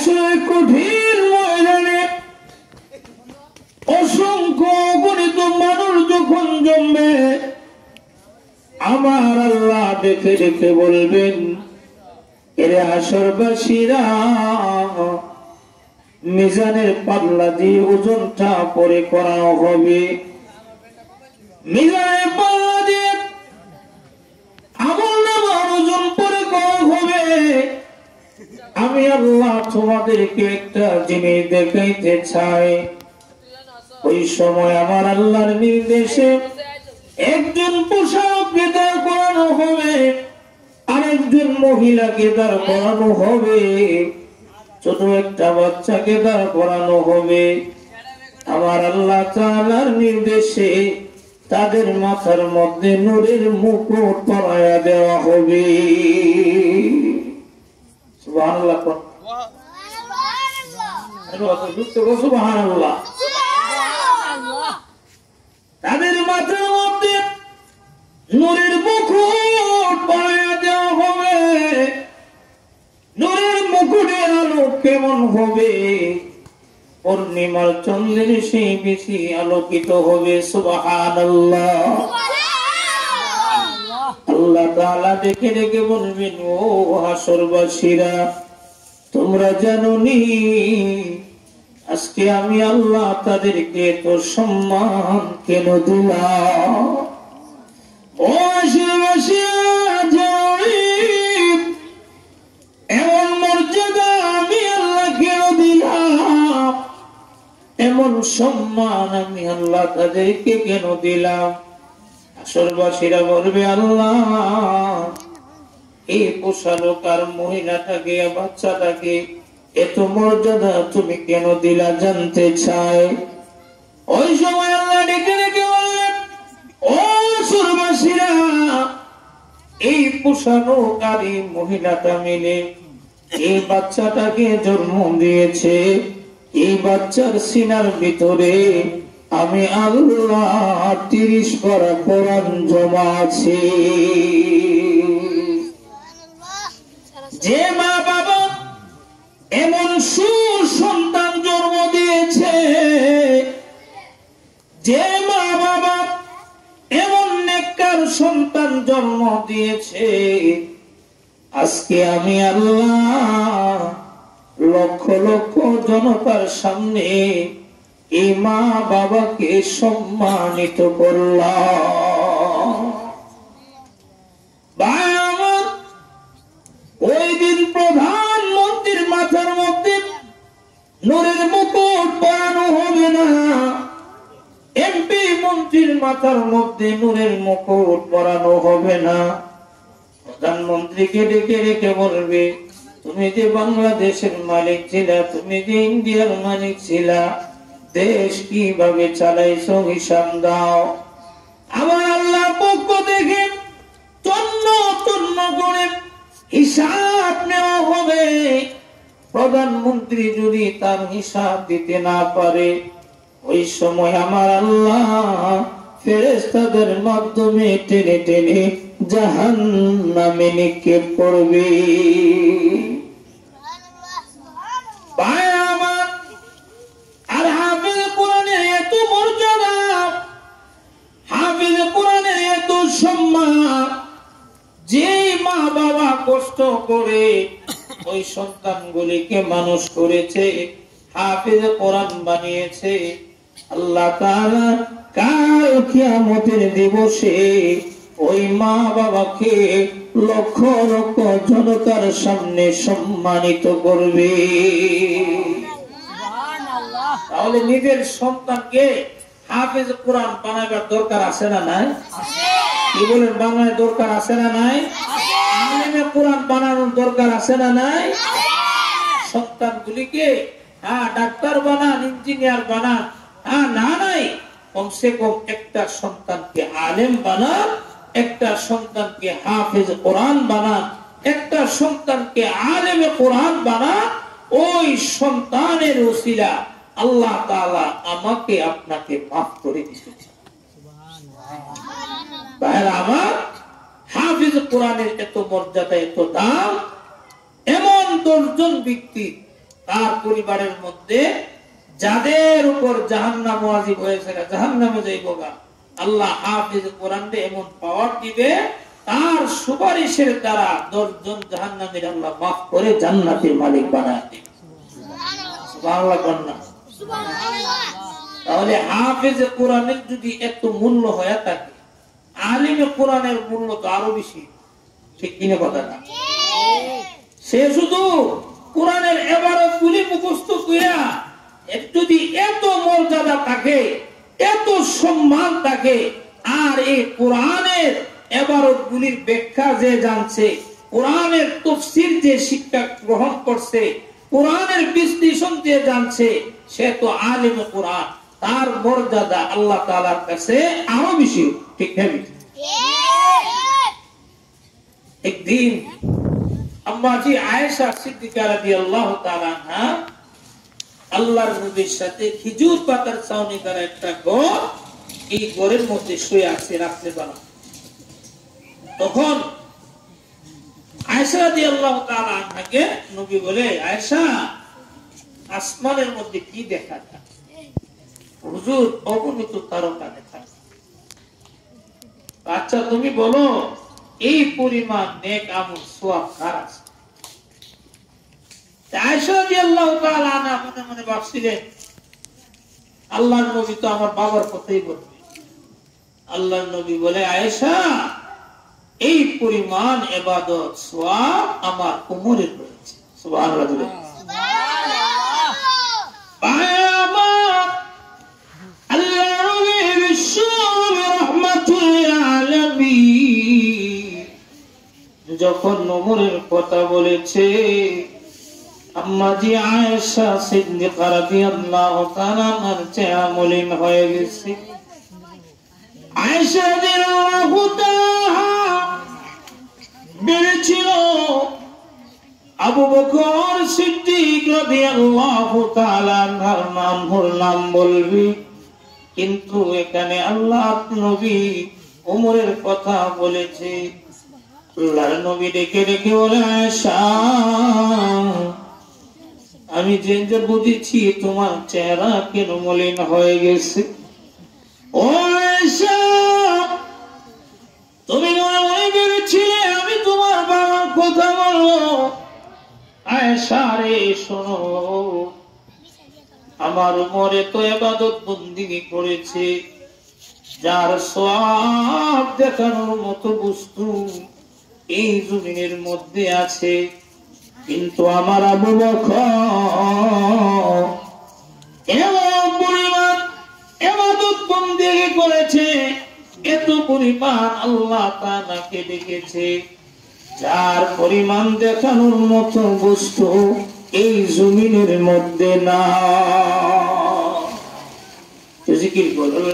হাসরের কঠিন ময়দানে অসংখ্য গণিত মানুষ যখন জমবে, আমার আল্লাহ দেখে দেখে বলবেন, এরে হাসরবাসীরা, মিজানের পাল্লা দিয়ে ওজনটা পরে করা হবে। মিজানের পাল্লা দিয়ে আমলনামার ওজন পরে করা হবে। আমি আল্লাহ তোমাদেরকে একটা জিনিস দেখাইতে চাই। ওই সময় আমার আল্লাহর নির্দেশে একজন পোশাককে দাঁড় করানো হবে, আরেকজন মহিলাকে দাঁড় করানো হবে, ছোট একটা বাচ্চাকে দাঁড় করানো হবে। আমার আল্লাহ তাআলার নির্দেশে তাদের মাথার মধ্যে নূরের মুকুট পরাইয়া দেওয়া হবে। সুবহানাল্লাহ। সুবহানাল্লাহ। তাদের মাথার মধ্যে নূরের মুকুট পরাইয়া দেওয়া হবে। নূরের মুকুটের আলো কেমন হবে? পূর্ণিমার চন্দ্রের সেই বেশি আলোকিত হবে। সুবহানাল্লাহ। আল্লাহ তাআলা দেখে দেখে বলবেন, ও হাসরবাসীরা, তোমরা জানোনি আজকে আমি আল্লাহ তাদেরকে তো সম্মান কেন দিলাম? ও হাসরবাসীরা, এমন মর্যাদা আমি আল্লাহ কেন দিলাম? এমন সম্মান আমি আল্লাহ তাদেরকে কেন দিলাম? হাসরবাসীরা বলবে, আল্লাহ এই পোশাক আর মহিলাটাকে বাচ্চাটাকে এত মর্যাদা তুমি কেন দিলা জানতে চাই। ওই সময় আল্লাহ ডেকে ডেকে বললেন, ও হাসরবাসীরা, এই পোশাক আর এই মহিলাটা মিলে এই বাচ্চাটাকে জন্ম দিয়েছে। এই বাচ্চার সিনার ভিতরে আমি আল্লাহ 30 পারা কোরআন জমা আছে। যে মা বাবা এমন সুসন্তান জন্ম দিয়েছে, যে মা বাবা এমন নেককার সন্তান জন্ম দিয়েছে, আজকে আমি আল্লাহ লক্ষ লক্ষ জনতার সামনে এই মা বাবাকে সম্মানিত করলাম। ভাই আমার, ওই দিন প্রধানমন্ত্রীর মাথার মধ্যে নূরের মুকুট পরানো হবে না, এমপি মন্ত্রীর মাথার মধ্যে নূরের মুকুট পরানো হবে না। প্রধানমন্ত্রীকে ডেকে ডেকে বলবে, তুমি যে বাংলাদেশের মালিক ছিলা, তুমি যে ইন্ডিয়ার মালিক ছিলা, দেশ কিভাবে চালাইছো হিসাব দাও। আমার আল্লাহ পক্ষ থেকে তন্ন তন্ন করে হিসাব নেওয়া হবে। প্রধানমন্ত্রী যদি তার হিসাব দিতে না পারে, ওই সময় আমার আল্লাহ ফেরেশতাদের মাধ্যমে টেনে টেনে জাহান্নামে নিক্ষেপ করবে। ভাই আমার, আর হাফেজ কোরআনের এত মর্যাদা, হাফেজ কোরআনের এত সম্মান, যে মা বাবা কষ্ট করে ওই সন্তানগুলিকে মানুষ করেছে, হাফেজ কোরআন বানিয়েছে, আল্লাহ তাআলা কাল কিয়ামতের দিবসে ওই মা বাবাকে লক্ষ লক্ষ জনতার সামনে সম্মানিত করবে। তাহলে নিজের সন্তানকে হাফেজ কোরআন বানাবার দরকার আছে না নাই? কি বলেন, বানানোর দরকার আছে না নাই? আলেমে কোরআন বানানোর দরকার আছে না নাই? সন্তানগুলিকে ডাক্তার বানান, ইঞ্জিনিয়ার বানান, না নাই, কমসে কম একটা সন্তানকে আলেম বানান, একটা সন্তানকে হাফেজ কোরআন বানান, একটা সন্তানকে আলেমে কোরআন বানান। ওই সন্তানের ওসিলা আল্লাহ তাআলা আমাকে আপনাকে মাফ করে দিতে চান। ভাইরা আমার, হাফেজ কোরআনের এত মর্যাদা, এত দাম। এমন 10 জন ব্যক্তি তার পরিবারের মধ্যে যাদের উপর জাহান্নাম ওয়াজিব হয়েছে জাহান্নামে যাইবগা, আল্লাহ হাফিজ কোরআনে এমন পাওয়ার দিবে, তার সুপারিশের দ্বারা 10 জন জাহান্নামীর আল্লাহ মাফ করে জান্নাতের মালিক বানায় দিবে। সুবহানাল্লাহ কন্যা। তাহলে হাফিজ কোরআনের যদি এত মূল্য হয়ে থাকে, আলিমে কোরআনের মূল্য তো আরো বেশি, ঠিক কিনা কথা না? সে শুধু কোরআনের ইবারত গুলি মুখস্থ কইরা যদি এত মর্যাদা থাকে, এত সম্মান থাকে, আর এই কোরআনের ইবারত গুলির ব্যাখ্যা যে জানছে, কোরআনের তাফসীর যে শিক্ষা গ্রহণ করছে, কোরআনের বিশ্লেষণ যে জানছে, সে তো আলিমে কোরআন, তার মর্যাদা আল্লাহ তাআলার কাছে আরো বেশি, ঠিক না? একদিন আম্মাজি আয়েশা সিদ্দিকা রাদিয়াল্লাহু তাআলা আনহা আল্লাহর নবীর সাথে খেজুর পাতার ছাউনি করা একটা ঘর, এই ঘরের মধ্যে শুয়ে আছে রাত্রে বেলা। তখন আয়েশা রাদিয়াল্লাহু তাআলা আনহাকে নবী বলে, আয়েশা, আসমানের মধ্যে কি দেখা যায়? হুজুর, অগণিত তারকা দেখা। আচ্ছা তুমি বলো, এই পরিমাণ নেক আমল সওয়াব কার আছে? আয়েশা রাদিয়াল্লাহু তাআলা আনহা মনে মনে ভাবছিলেন, আল্লাহর নবী তো আমার বাবার কথাই বলবে। আল্লাহর নবী বলে, আয়েশা, এই পরিমাণ ইবাদত সওয়াব আমার উমরের রয়েছে। সুবহানাল্লাহ। যখন উমরের কথা বলেছে, আম্মাজি আয়েশা সিদ্দিকা রাদিয়াল্লাহু তাআলা আনহার চেহারা মলিন হয়ে গেছে। আয়েশা রাদিয়াল্লাহু তাআলা বেড়েছিল আবু বকর সিদ্দিক রাদিয়াল্লাহু তাআলা আনহার নাম বলবি, কিন্তু এখানে আল্লাহ নবী উমরের কথা বলেছে। আল্লাহর নবী ডেকে ডেকে বলে, আয়েশা, আমি যে বুঝেছি তোমার চেহারা কেন মলিন হয়ে গেছে। ও আয়েশা, তুমি মনে মনে ভেবেছিলে আমি তোমার বাবার কথা বলবো। আয়েশা রে, শোনো, আমার উমরে তো ইবাদত বন্দেগী করেছে, যার সওয়াব দেখানোর মতো বস্তু এই জমিনের মধ্যে আছে, কিন্তু আমার আবু বকর এমন পরিমাণ ইবাদত বন্দেগী করেছে, এত পরিমাণ আল্লাহ তাআলাকে ডেকেছে, যার পরিমাণ দেখানোর মতো বস্তু এই জমিনের মধ্যে না। জিকির করো।